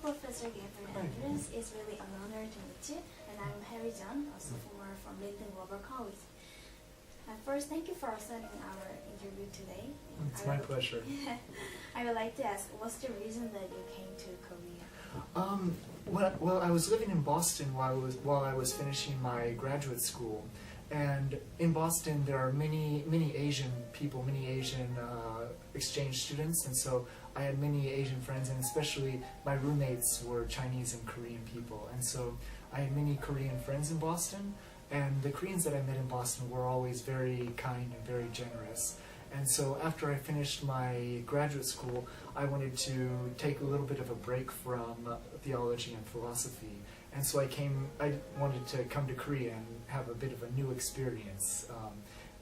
Professor Gabriel Andrus. It's really an honor to meet you. And I'm Harry John, a sophomore from Rin튼글로벌칼리지. First, thank you for accepting our interview today. It's my pleasure. I would like to ask, what's the reason that you came to Korea? Well, I was living in Boston while I was finishing my graduate school, and in Boston there are many Asian people, many Asian exchange students, and so I had many Asian friends, and especially my roommates were Chinese and Korean people, and so I had many Korean friends in Boston, and the Koreans that I met in Boston were always very kind and very generous. And so after I finished my graduate school, I wanted to take a little bit of a break from theology and philosophy. And so I wanted to come to Korea and have a bit of a new experience.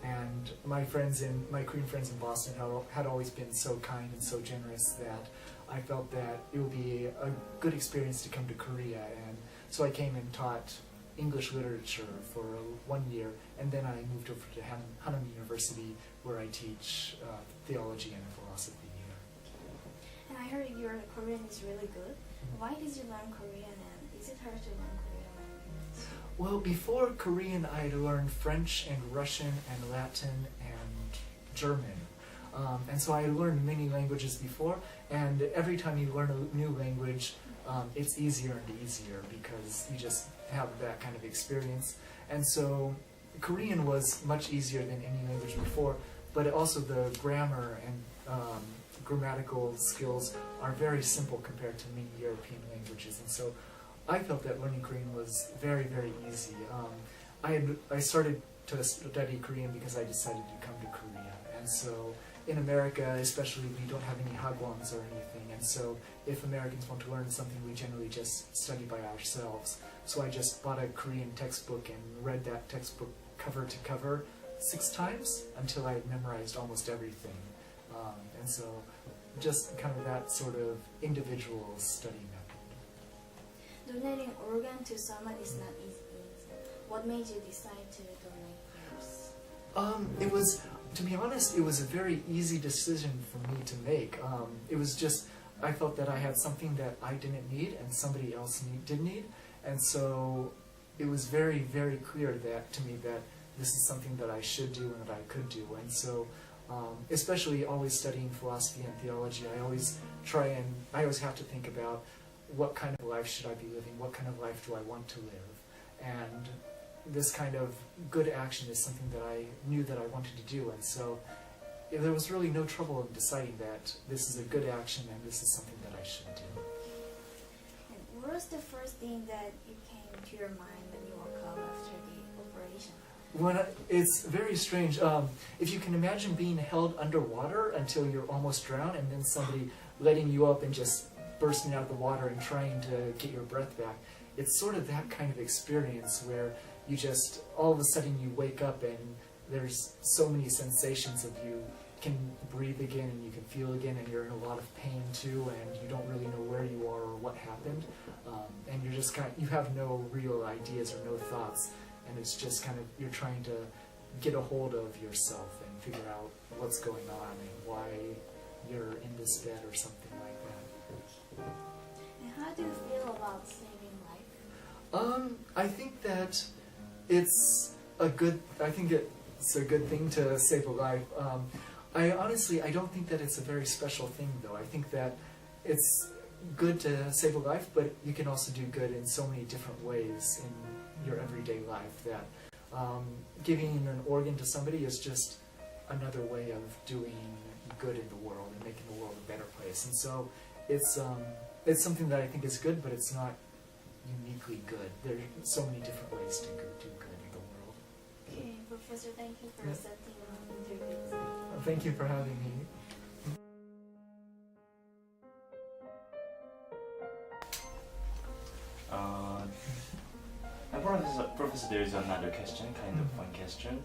And my Korean friends in Boston had always been so kind and so generous that I felt that it would be a good experience to come to Korea. And so I came and taught English literature for 1 year, and then I moved over to Hanam University, where I teach theology and philosophy here. And I heard your Korean is really good. Why did you learn Korean, and is it hard to learn Korean language? Well, before Korean, I learned French and Russian and Latin and German. And so I learned many languages before, and every time you learn a new language, it's easier and easier because you just have that kind of experience. And so Korean was much easier than any language before, but also the grammar and grammatical skills are very simple compared to many European languages. And so I felt that learning Korean was very, very easy. I started to study Korean because I decided to come to Korea. And so in America, especially, we don't have any hagwons or anything, and so if Americans want to learn something, we generally just study by ourselves. So I just bought a Korean textbook and read that textbook cover to cover 6 times until I had memorized almost everything. And so just kind of that sort of individual study method. Donating organ to someone is not easy. What made you decide to donate yours? To be honest, it was a very easy decision for me to make. It was just, I felt that I had something that I didn't need and somebody else did need, and so it was very, very clear to me that this is something that I should do and that I could do. And so, especially always studying philosophy and theology, I always have to think about what kind of life should I be living, what kind of life do I want to live, and this kind of good action is something that I knew that I wanted to do, and so there was really no trouble in deciding that this is a good action and this is something that I should do. And what was the first thing that it came to your mind when you woke up after the operation? It's very strange. If you can imagine being held underwater until you're almost drowned, and then somebody letting you up and just bursting out of the water and trying to get your breath back, it's sort of that kind of experience where you just, all of a sudden you wake up and there's so many sensations of you can breathe again and you can feel again, and you're in a lot of pain too, and you don't really know where you are or what happened, and you're just you have no real ideas or no thoughts, and it's just kind of, you're trying to get a hold of yourself and figure out what's going on and why you're in this bed or something like that. And how do you feel about saving life? I think that it's a good thing to save a life. I don't think that it's a very special thing, though. I think that it's good to save a life, but you can also do good in so many different ways in your everyday life, that giving an organ to somebody is just another way of doing good in the world and making the world a better place. And so it's something that I think is good, but it's not uniquely good. There are so many different ways to do good in the world. Okay, Professor, thank you for accepting the interview. Thank you for having me. Professor, there is another question, kind of fun question.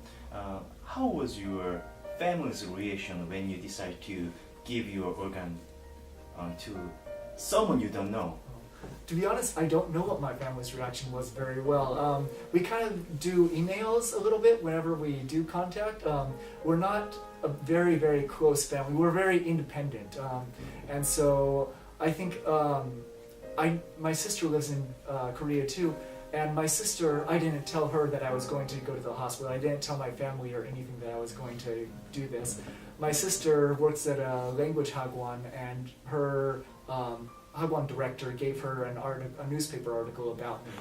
How was your family's reaction when you decided to give your organ to someone you don't know? To be honest, I don't know what my family's reaction was very well. We kind of do emails a little bit whenever we do contact. We're not a very, very close family. We're very independent. And so I think my sister lives in Korea too, and my sister, I didn't tell her that I was going to go to the hospital. I didn't tell my family or anything that I was going to do this. My sister works at a language hagwon, and her hagwon director gave her a newspaper article about me,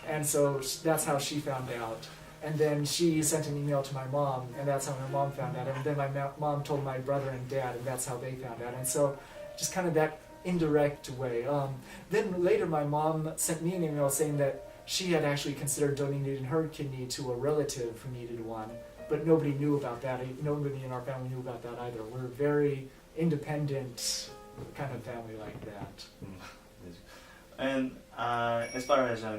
and so that's how she found out. And then she sent an email to my mom, and that's how my mom found out. And then my mom told my brother and dad, and that's how they found out. And so just kind of that indirect way. Then later my mom sent me an email saying that she had actually considered donating her kidney to a relative who needed one, but nobody knew about that. Nobody in our family knew about that either. We're a very independent kind of family like that. And as far as I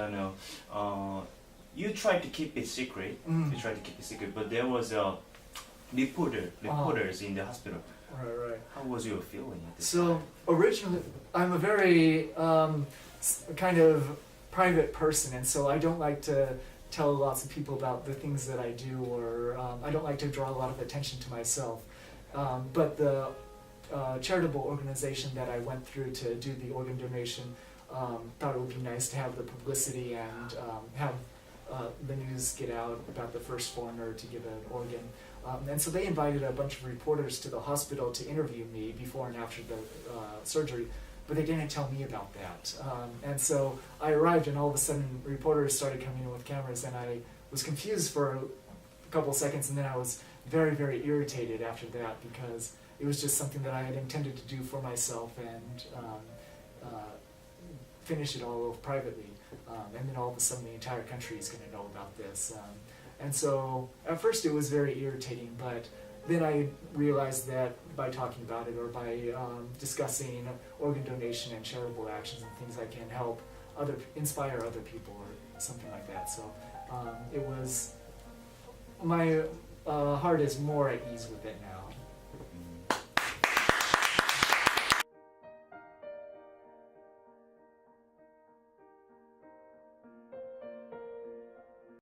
know, you tried to keep it secret. You tried to keep it secret, but there was a reporters in the hospital. Right. How was your feeling at this So time? originally, I'm a very kind of private person, and so I don't like to tell lots of people about the things that I do, or I don't like to draw a lot of attention to myself. But the charitable organization that I went through to do the organ donation thought it would be nice to have the publicity and have the news get out about the first foreigner to give an organ. And so they invited a bunch of reporters to the hospital to interview me before and after the surgery, but they didn't tell me about that. And so I arrived, and all of a sudden reporters started coming in with cameras, and I was confused for a couple seconds, and then I was very, very irritated after that, because it was just something that I had intended to do for myself and finish it all off privately. And then all of a sudden the entire country is going to know about this. And so at first it was very irritating, but then I realized that by talking about it, or by discussing organ donation and charitable actions and things, I can help inspire other people or something like that. So it was, my heart is more at ease with it now